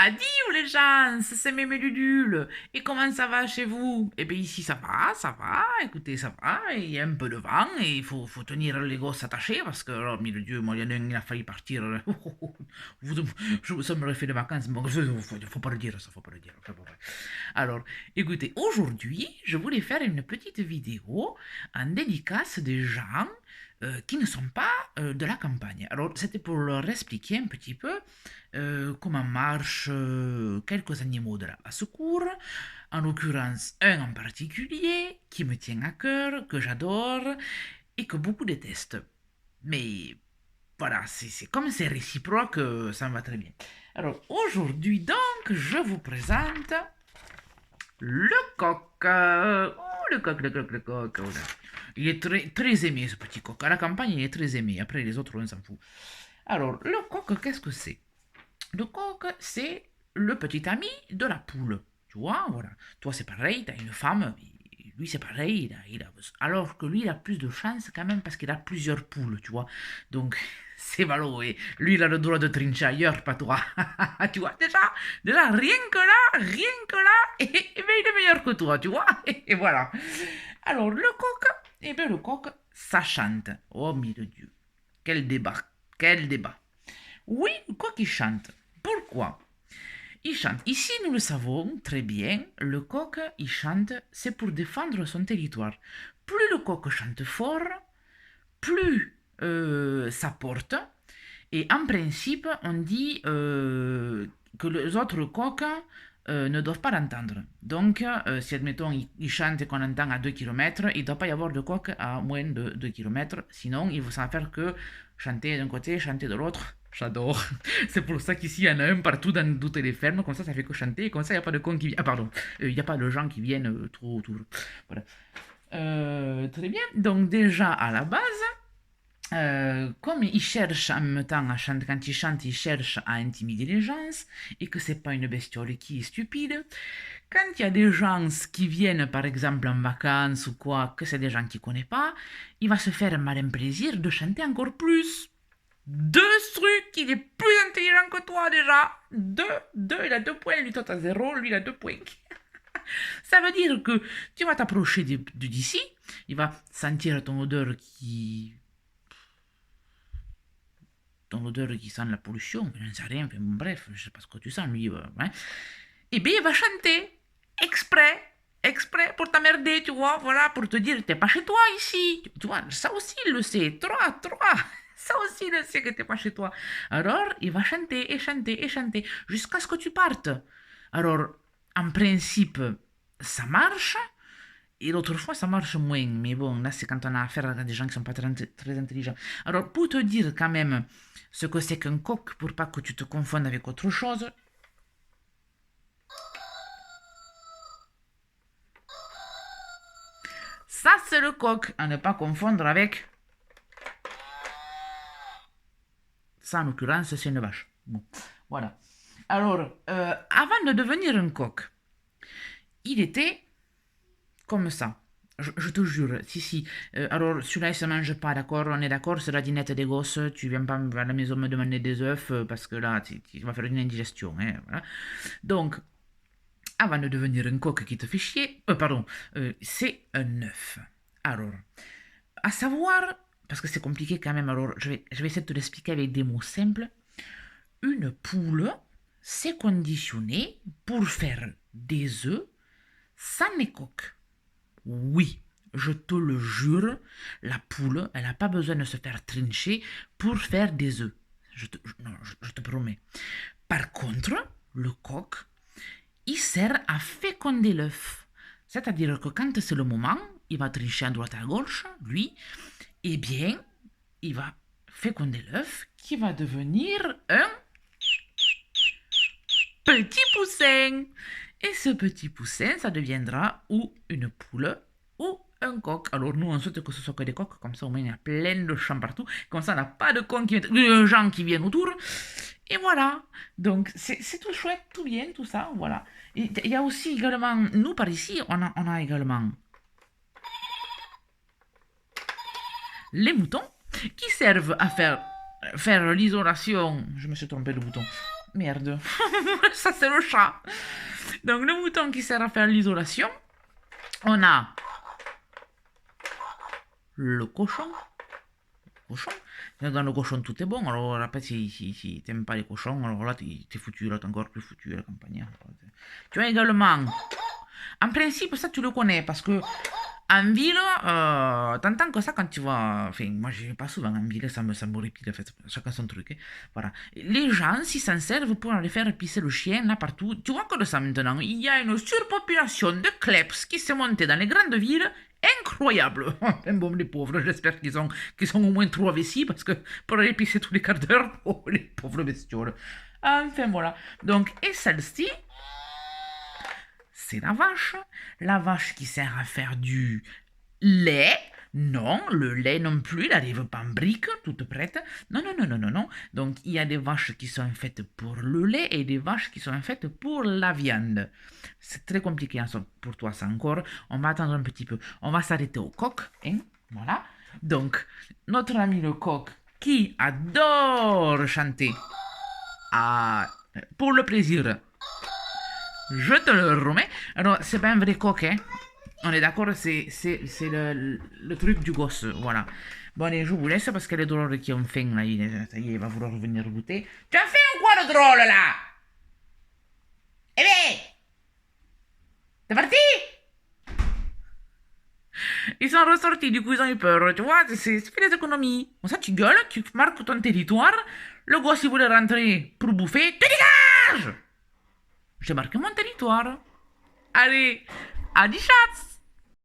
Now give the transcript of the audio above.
Adieu les gens, c'est mes médules. Et comment ça va chez vous? Eh bien ici ça va, écoutez, ça va, il y a un peu de vent et il faut tenir les gosses attachés parce que, oh, mille Dieu, moi il y en a un, il a failli partir. Vous- ça m'aurait fait des vacances, bon, faut pas le dire, ça faut pas le dire. Enfin, bon, bref. Alors, écoutez, aujourd'hui, je voulais faire une petite vidéo en dédicace des gens qui ne sont pas de la campagne. Alors, c'était pour leur expliquer un petit peu comment marchent quelques animaux de la basse-cour, en l'occurrence un en particulier qui me tient à cœur, que j'adore et que beaucoup détestent. Mais voilà, c'est comme c'est réciproque, ça me va très bien. Alors aujourd'hui donc, je vous présente le coq. Oh, le coq, le coq, le coq. Oh là. Il est très aimé ce petit coq. À la campagne, il est très aimé. Après, les autres, on s'en fout. Alors, le coq, qu'est-ce que c'est? Le coq, c'est le petit ami de la poule. Tu vois, voilà. Toi, c'est pareil, t'as une femme. Lui, c'est pareil. Alors que lui, il a plus de chance quand même parce qu'il a plusieurs poules, tu vois. Donc, c'est valo. Et lui, il a le droit de trincher ailleurs, pas toi. Tu vois, déjà, rien que là, et ben, il est meilleur que toi, tu vois. Et voilà. Alors, le coq, eh bien, le coq, ça chante. Oh, mille Dieu. Quel débat. Quel débat. Oui, quoi qu'il chante. Pourquoi? Il chante. Ici, nous le savons très bien, le coq, il chante, c'est pour défendre son territoire. Plus le coq chante fort, plus ça porte. Et en principe, on dit que les autres coqs ne doivent pas l'entendre. Donc, si admettons, il chante et qu'on entend à 2 km, il ne doit pas y avoir de coq à moins de 2 km. Sinon, il ne va faire que chanter d'un côté, chanter de l'autre. J'adore. C'est pour ça qu'ici, il y en a un partout dans toutes les fermes. Comme ça fait que chanter. Et comme ça, il n'y a pas de con qui vient. Ah, pardon. Il n'y a pas de gens qui viennent trop. Voilà. Très bien. Donc, déjà, à la base, comme il cherche en même temps à chanter, quand il chante, il cherche à intimider les gens et que c'est pas une bestiole qui est stupide. Quand il y a des gens qui viennent par exemple en vacances ou quoi, que c'est des gens qu'il connaît pas, il va se faire un malin plaisir de chanter encore plus. Deux trucs, il est plus intelligent que toi déjà. Il a 2 points, lui toi t'as 0, lui il a 2 points. Ça veut dire que tu vas t'approcher d'ici, il va sentir ton odeur qui sent la pollution, je ne sais rien, bon, bref, je sais pas ce que tu sens, lui. Hein. Et bien, il va chanter, exprès, pour t'emmerder, tu vois, voilà, pour te dire, t'es pas chez toi ici. Tu vois, ça aussi, il le sait, trois, ça aussi, il le sait que t'es pas chez toi. Alors, il va chanter, et chanter, jusqu'à ce que tu partes. Alors, en principe, ça marche, et l'autre fois, ça marche moins. Mais bon, là, c'est quand on a affaire à des gens qui sont pas très intelligents. Alors, pour te dire quand même ce que c'est qu'un coq, pour pas que tu te confondes avec autre chose, ça, c'est le coq, à ne pas confondre avec... Ça, en l'occurrence, c'est une vache. Bon, voilà. Alors, avant de devenir un coq, il était comme ça. Je te jure, si. Alors, celui-là, il se mange pas, d'accord? On est d'accord, c'est la dînette des gosses. Tu viens pas à la maison me demander des œufs parce que là, tu vas faire une indigestion. Hein, voilà. Donc, avant de devenir un coq qui te fait chier, pardon, c'est un œuf. Alors, à savoir, parce que c'est compliqué quand même, alors je vais essayer de te l'expliquer avec des mots simples. Une poule, c'est conditionné pour faire des œufs sans les coques. Oui, je te le jure, la poule, elle n'a pas besoin de se faire trincher pour faire des œufs. Non, je te promets. Par contre, le coq, il sert à féconder l'œuf. C'est-à-dire que quand c'est le moment, il va tricher à droite à gauche, lui, eh bien, il va féconder l'œuf qui va devenir un petit poussin. Et ce petit poussin, ça deviendra ou une poule ou un coq. Alors nous, on souhaite que ce soit que des coqs, comme ça au moins il y a plein de champs partout. Comme ça, on n'a pas de cons gens qui viennent autour. Et voilà. Donc c'est tout chouette, tout bien, tout ça. Voilà. Il y a aussi également, nous par ici, on a également les moutons qui servent à faire l'isolation. Je me suis trompé de bouton. Merde. Ça, c'est le chat. Donc, le mouton qui sert à faire l'isolation. On a le cochon. Cochon. Dans le cochon, tout est bon. Alors, après, si t'aimes pas les cochons, alors là, t'es foutu. Là, t'es encore plus foutu, la campagne. Tu as également... En principe, ça, tu le connais parce que en ville, t'entends que ça quand tu vas. Enfin, moi, je vais pas souvent en ville, ça me répile, en fait, chacun son truc, hein. Voilà. Les gens, s'ils s'en servent pour aller faire pisser le chien, là, partout. Tu vois que de ça maintenant, il y a une surpopulation de kleps qui s'est montée dans les grandes villes. Incroyable! Enfin bon, les pauvres, j'espère qu'ils sont au moins trois vessies parce que pour aller pisser tous les quarts d'heure, oh, les pauvres bestioles. Enfin voilà. Donc, et celle-ci, c'est la vache qui sert à faire du lait. Non, le lait non plus, il n'arrive pas en brique, toute prête. Non, non, non, non, non, non. Donc, il y a des vaches qui sont faites pour le lait et des vaches qui sont faites pour la viande. C'est très compliqué pour toi, ça encore. On va attendre un petit peu. On va s'arrêter au coq, hein. Voilà. Donc, notre ami le coq, qui adore chanter pour le plaisir, je te le remets. Alors, c'est pas un vrai coq, hein. On est d'accord, c'est le truc du gosse, voilà. Bon, allez, je vous laisse parce que les drôles qui ont faim, là, ça y est, il va vouloir venir goûter. Tu as fait un quoi de drôle, là? Eh bien, t'es parti? Ils sont ressortis, du coup, ils ont eu peur, tu vois, c'est fait des économies. Bon, ça, tu gueules, tu marques ton territoire. Le gosse, il voulait rentrer pour bouffer. Tu dégages! J'ai marqué mon territoire. Allez, à 10 chats!